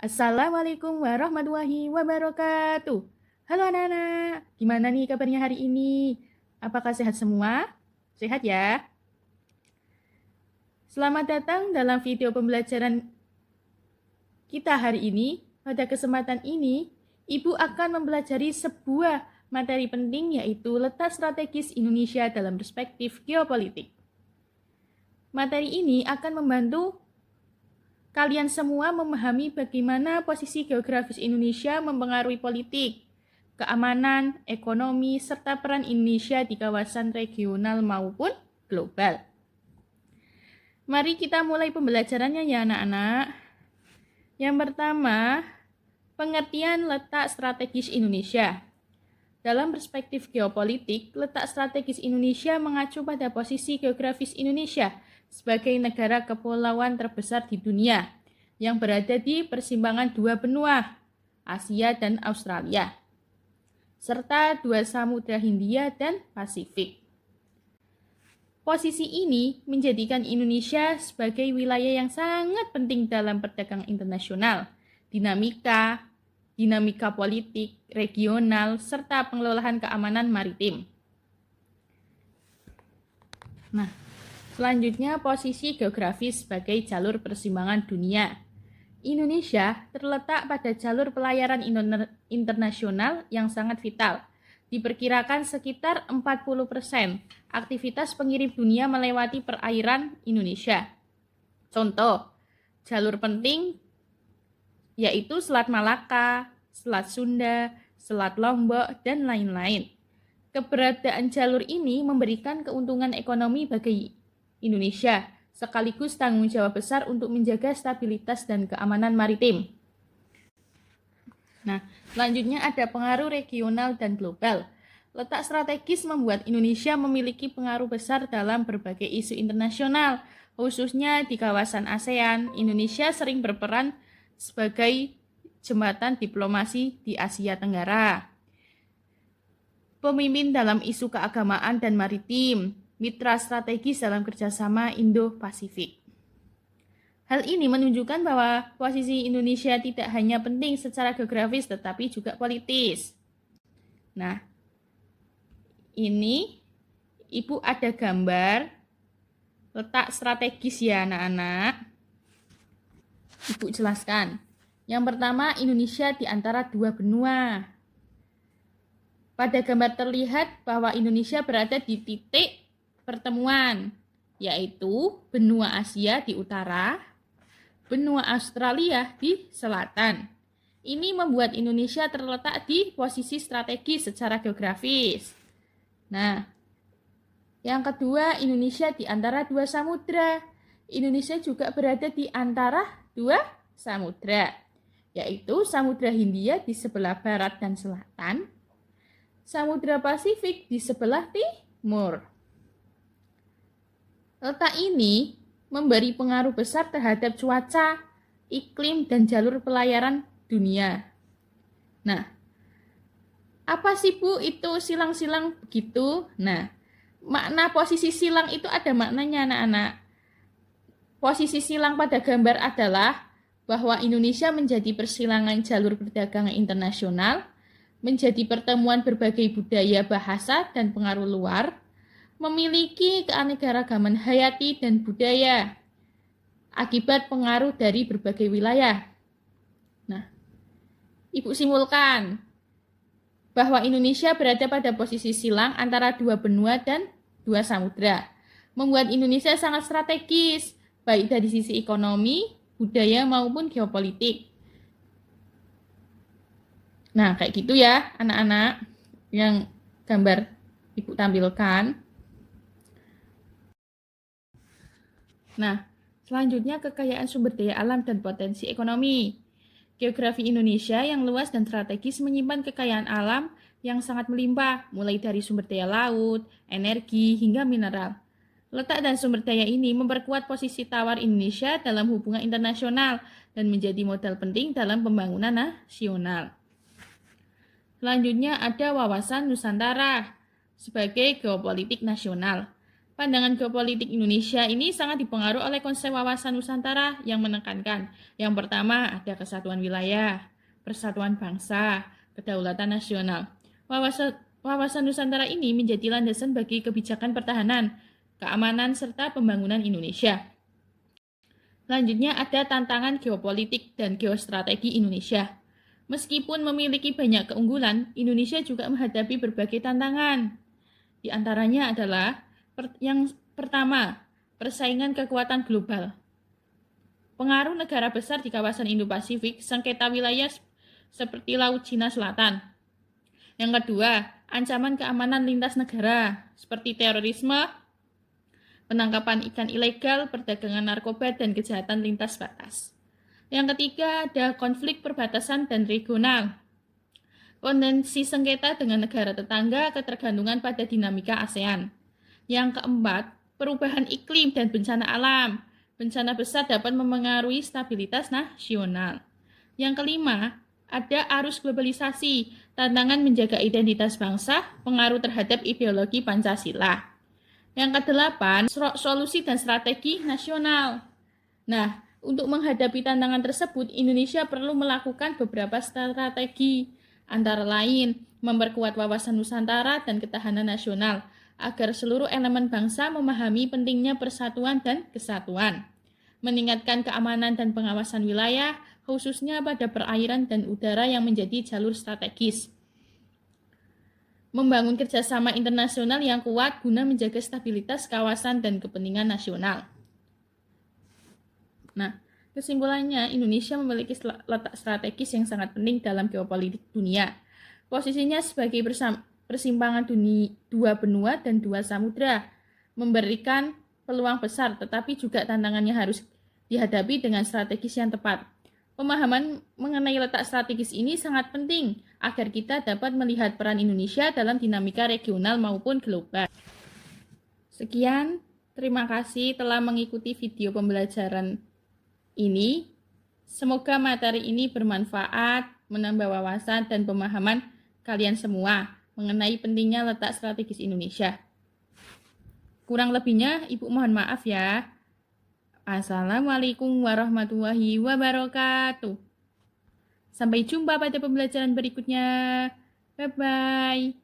Assalamualaikum warahmatullahi wabarakatuh. Halo anak-anak, gimana nih kabarnya hari ini? Apakah sehat semua? Sehat ya? Selamat datang dalam video pembelajaran kita hari ini. Pada kesempatan ini, Ibu akan mempelajari sebuah materi penting yaitu letak strategis Indonesia dalam perspektif geopolitik. Materi ini akan membantu kalian semua memahami bagaimana posisi geografis Indonesia mempengaruhi politik, keamanan, ekonomi, serta peran Indonesia di kawasan regional maupun global. Mari kita mulai pembelajarannya ya anak-anak. Yang pertama, pengertian letak strategis Indonesia. Dalam perspektif geopolitik, letak strategis Indonesia mengacu pada posisi geografis Indonesia sebagai negara kepulauan terbesar di dunia yang berada di persimpangan dua benua, Asia dan Australia, serta dua samudra Hindia dan Pasifik. Posisi ini menjadikan Indonesia sebagai wilayah yang sangat penting dalam perdagangan internasional, dinamika politik, regional, serta pengelolaan keamanan maritim. Nah, selanjutnya posisi geografis sebagai jalur persimpangan dunia. Indonesia terletak pada jalur pelayaran internasional yang sangat vital. Diperkirakan sekitar 40% aktivitas pengirim dunia melewati perairan Indonesia. Contoh, jalur penting yaitu Selat Malaka, Selat Sunda, Selat Lombok, dan lain-lain. Keberadaan jalur ini memberikan keuntungan ekonomi bagi Indonesia, sekaligus tanggung jawab besar untuk menjaga stabilitas dan keamanan maritim. Nah, selanjutnya ada pengaruh regional dan global. Letak strategis membuat Indonesia memiliki pengaruh besar dalam berbagai isu internasional, khususnya di kawasan ASEAN. Indonesia sering berperan sebagai jembatan diplomasi di Asia Tenggara. Pemimpin dalam isu keagamaan dan maritim, mitra strategis dalam kerjasama Indo-Pasifik. Hal ini menunjukkan bahwa posisi Indonesia tidak hanya penting secara geografis tetapi juga politis. Nah, ini Ibu ada gambar letak strategis ya anak-anak. Ibu jelaskan. Yang pertama, Indonesia di antara dua benua. Pada gambar terlihat bahwa Indonesia berada di titik pertemuan, yaitu benua Asia di utara, benua Australia di selatan. Ini membuat Indonesia terletak di posisi strategis secara geografis. Nah, yang kedua, Indonesia di antara dua samudra. Indonesia juga berada di antara dua samudra, yaitu Samudra Hindia di sebelah barat dan selatan, Samudra Pasifik di sebelah timur. Letak ini memberi pengaruh besar terhadap cuaca, iklim, dan jalur pelayaran dunia. Nah, apa sih Bu itu silang-silang begitu? Nah, makna posisi silang itu ada maknanya anak-anak. Posisi silang pada gambar adalah bahwa Indonesia menjadi persilangan jalur perdagangan internasional, menjadi pertemuan berbagai budaya, bahasa, dan pengaruh luar, memiliki keanekaragaman hayati dan budaya akibat pengaruh dari berbagai wilayah. Nah, Ibu simpulkan bahwa Indonesia berada pada posisi silang antara dua benua dan dua samudra, membuat Indonesia sangat strategis, baik dari sisi ekonomi, budaya, maupun geopolitik. Nah, kayak gitu ya anak-anak yang gambar Ibu tampilkan. Nah, selanjutnya kekayaan sumber daya alam dan potensi ekonomi. Geografi Indonesia yang luas dan strategis menyimpan kekayaan alam yang sangat melimpah, mulai dari sumber daya laut, energi, hingga mineral. Letak dan sumber daya ini memperkuat posisi tawar Indonesia dalam hubungan internasional dan menjadi modal penting dalam pembangunan nasional. Selanjutnya ada wawasan Nusantara sebagai geopolitik nasional. Pandangan geopolitik Indonesia ini sangat dipengaruhi oleh konsep wawasan Nusantara yang menekankan. Yang pertama ada kesatuan wilayah, persatuan bangsa, kedaulatan nasional. Wawasan Nusantara ini menjadi landasan bagi kebijakan pertahanan, keamanan, serta pembangunan Indonesia. Selanjutnya ada tantangan geopolitik dan geostrategi Indonesia. Meskipun memiliki banyak keunggulan, Indonesia juga menghadapi berbagai tantangan. Di antaranya adalah yang pertama, persaingan kekuatan global. Pengaruh negara besar di kawasan Indo-Pasifik, sengketa wilayah seperti Laut Cina Selatan. Yang kedua, ancaman keamanan lintas negara, seperti terorisme, penangkapan ikan ilegal, perdagangan narkoba, dan kejahatan lintas batas. Yang ketiga, ada konflik perbatasan dan regional. Potensi sengketa dengan negara tetangga, ketergantungan pada dinamika ASEAN. Yang keempat, perubahan iklim dan bencana alam. Bencana besar dapat memengaruhi stabilitas nasional. Yang kelima, ada arus globalisasi, tantangan menjaga identitas bangsa, pengaruh terhadap ideologi Pancasila. Yang kedelapan, solusi dan strategi nasional. Nah, untuk menghadapi tantangan tersebut, Indonesia perlu melakukan beberapa strategi, antara lain memperkuat wawasan Nusantara dan ketahanan nasional, agar seluruh elemen bangsa memahami pentingnya persatuan dan kesatuan. Meningkatkan keamanan dan pengawasan wilayah, khususnya pada perairan dan udara yang menjadi jalur strategis. Membangun kerjasama internasional yang kuat guna menjaga stabilitas kawasan dan kepentingan nasional. Nah, kesimpulannya, Indonesia memiliki letak strategis yang sangat penting dalam geopolitik dunia. Posisinya sebagai persimpangan dua benua dan dua samudra, memberikan peluang besar, tetapi juga tantangannya harus dihadapi dengan strategis yang tepat. Pemahaman mengenai letak strategis ini sangat penting agar kita dapat melihat peran Indonesia dalam dinamika regional maupun global. Sekian, terima kasih telah mengikuti video pembelajaran ini. Semoga materi ini bermanfaat, menambah wawasan dan pemahaman kalian semua mengenai pentingnya letak strategis Indonesia. Kurang lebihnya, Ibu mohon maaf ya. Assalamualaikum warahmatullahi wabarakatuh. Sampai jumpa pada pembelajaran berikutnya. Bye-bye.